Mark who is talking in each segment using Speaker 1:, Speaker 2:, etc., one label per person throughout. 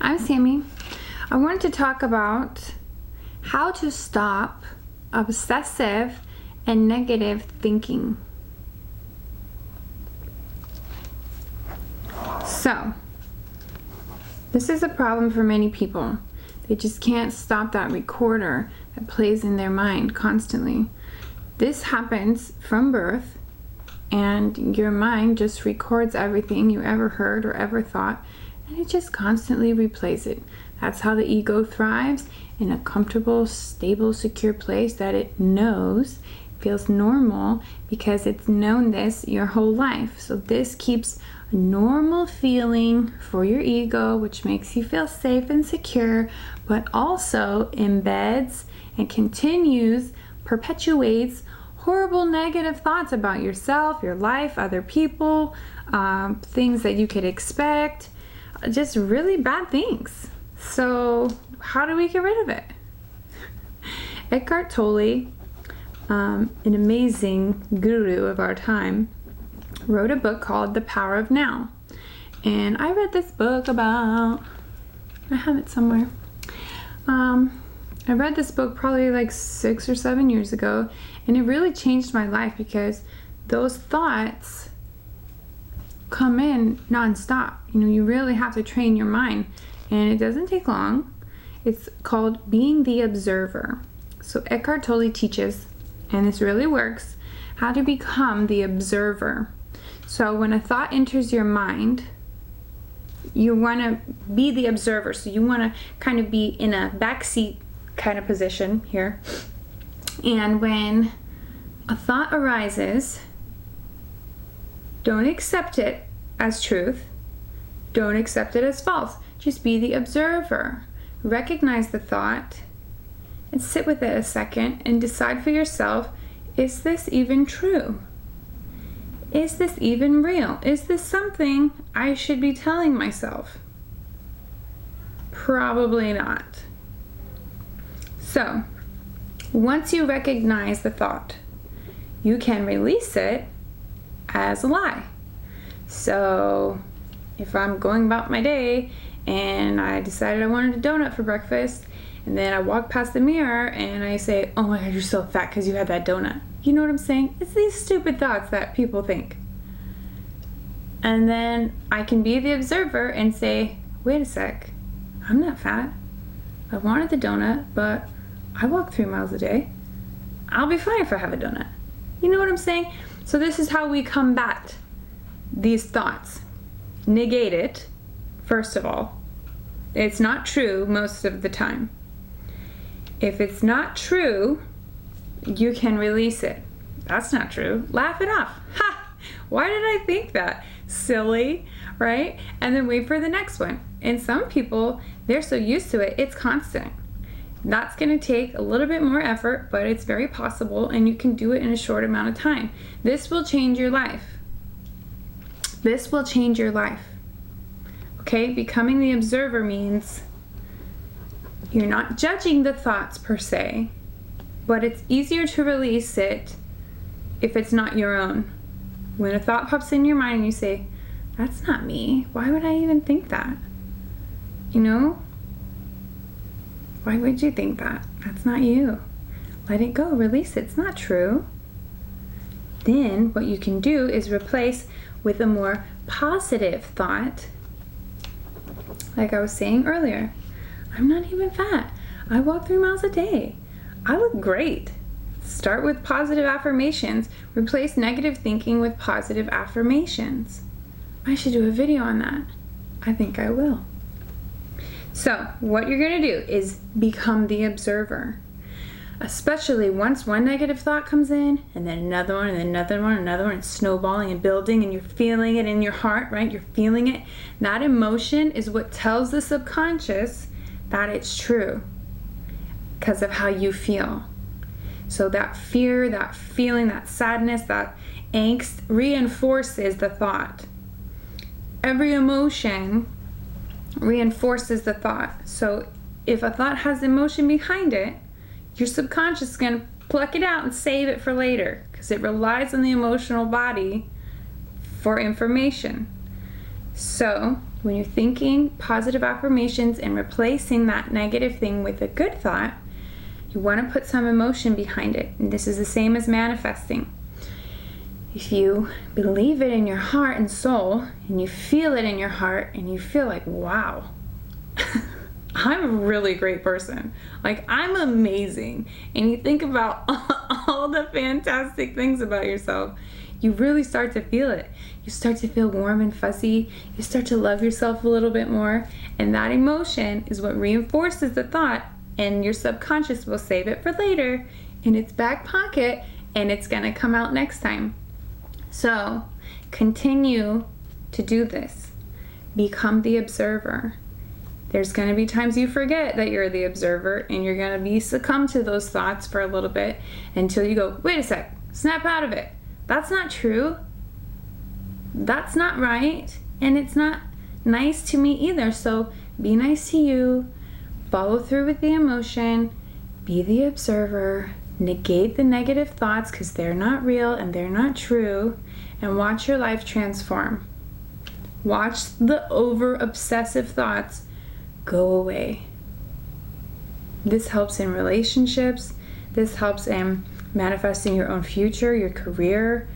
Speaker 1: I'm Sami. I wanted to talk about how to stop obsessive and negative thinking. So, this is a problem for many people. They just can't stop that recorder that plays in their mind constantly. This happens from birth, and your mind just records everything you ever heard or ever thought, and it just constantly replays it. That's how the ego thrives, in a comfortable, stable, secure place that it knows, feels normal, because it's known this your whole life. So this keeps a normal feeling for your ego, which makes you feel safe and secure, but also embeds and continues, perpetuates horrible negative thoughts about yourself, your life, other people, things that you could expect, just really bad things. So how do we get rid of it? Eckhart Tolle, an amazing guru of our time, wrote a book called The Power of Now. And I read this book I have it somewhere. I read this book probably like 6 or 7 years ago, and it really changed my life because those thoughts come in nonstop. You know, you really have to train your mind, and it doesn't take long. It's called being the observer. So Eckhart Tolle teaches, and this really works, how to become the observer. So when a thought enters your mind, you want to be the observer. So you want to kind of be in a backseat kind of position here. And when a thought arises, don't accept it as truth. Don't accept it as false. Just be the observer. Recognize the thought and sit with it a second and decide for yourself, is this even true? Is this even real? Is this something I should be telling myself? Probably not. So, once you recognize the thought, you can release it as a lie. So, if I'm going about my day and I decided I wanted a donut for breakfast, and then I walk past the mirror and I say, oh my God, you're so fat because you had that donut. You know what I'm saying? It's these stupid thoughts that people think. And then I can be the observer and say, wait a sec, I'm not fat. I wanted the donut, but I walk 3 miles a day. I'll be fine if I have a donut. You know what I'm saying? So this is how we combat these thoughts. Negate it, first of all. It's not true most of the time. If it's not true, you can release it. That's not true. Laugh it off. Ha! Why did I think that? Silly, right? And then wait for the next one. And some people, they're so used to it, it's constant. That's going to take a little bit more effort, but it's very possible, and you can do it in a short amount of time. This will change your life. This will change your life. Okay? Becoming the observer means you're not judging the thoughts per se, but it's easier to release it if it's not your own. When a thought pops in your mind and you say, that's not me, why would I even think that? You know? Why would you think that? That's not you. Let it go, release it. It's not true. Then what you can do is replace with a more positive thought. Like I was saying earlier, I'm not even fat. I walk 3 miles a day. I look great. Start with positive affirmations. Replace negative thinking with positive affirmations. I should do a video on that. I think I will. So what you're going to do is become the observer. Especially once one negative thought comes in, and then another one, and then another one, another one. It's snowballing and building, and you're feeling it in your heart, right? You're feeling it. That emotion is what tells the subconscious that it's true because of how you feel. So that fear, that feeling, that sadness, that angst reinforces the thought. Every emotion reinforces the thought. So if a thought has emotion behind it, your subconscious is going to pluck it out and save it for later because it relies on the emotional body for information. So when you're thinking positive affirmations and replacing that negative thing with a good thought, you want to put some emotion behind it. And this is the same as manifesting. If you believe it in your heart and soul, and you feel it in your heart, and you feel like, wow, I'm a really great person. Like, I'm amazing. And you think about all the fantastic things about yourself, you really start to feel it. You start to feel warm and fuzzy. You start to love yourself a little bit more. And that emotion is what reinforces the thought, and your subconscious will save it for later in its back pocket, and it's gonna come out next time. So continue to do this. Become the observer. There's going to be times you forget that you're the observer, and you're going to be succumb to those thoughts for a little bit until you go, wait a sec, snap out of it. That's not true. That's not right. And it's not nice to me either. So be nice to you. Follow through with the emotion. Be the observer. Negate the negative thoughts because they're not real and they're not true. And watch your life transform. Watch the over-obsessive thoughts go away. This helps in relationships. This helps in manifesting your own future, your career.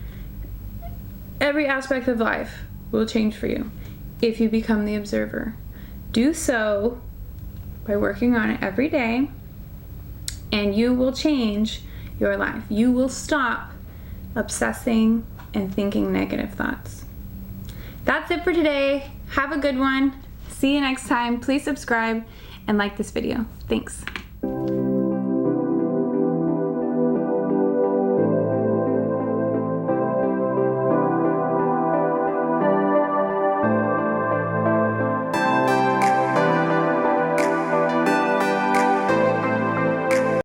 Speaker 1: Every aspect of life will change for you if you become the observer. Do so by working on it every day, and you will change your life. You will stop obsessing and thinking negative thoughts. That's it for today. Have a good one. See you next time. Please subscribe and like this video. Thanks.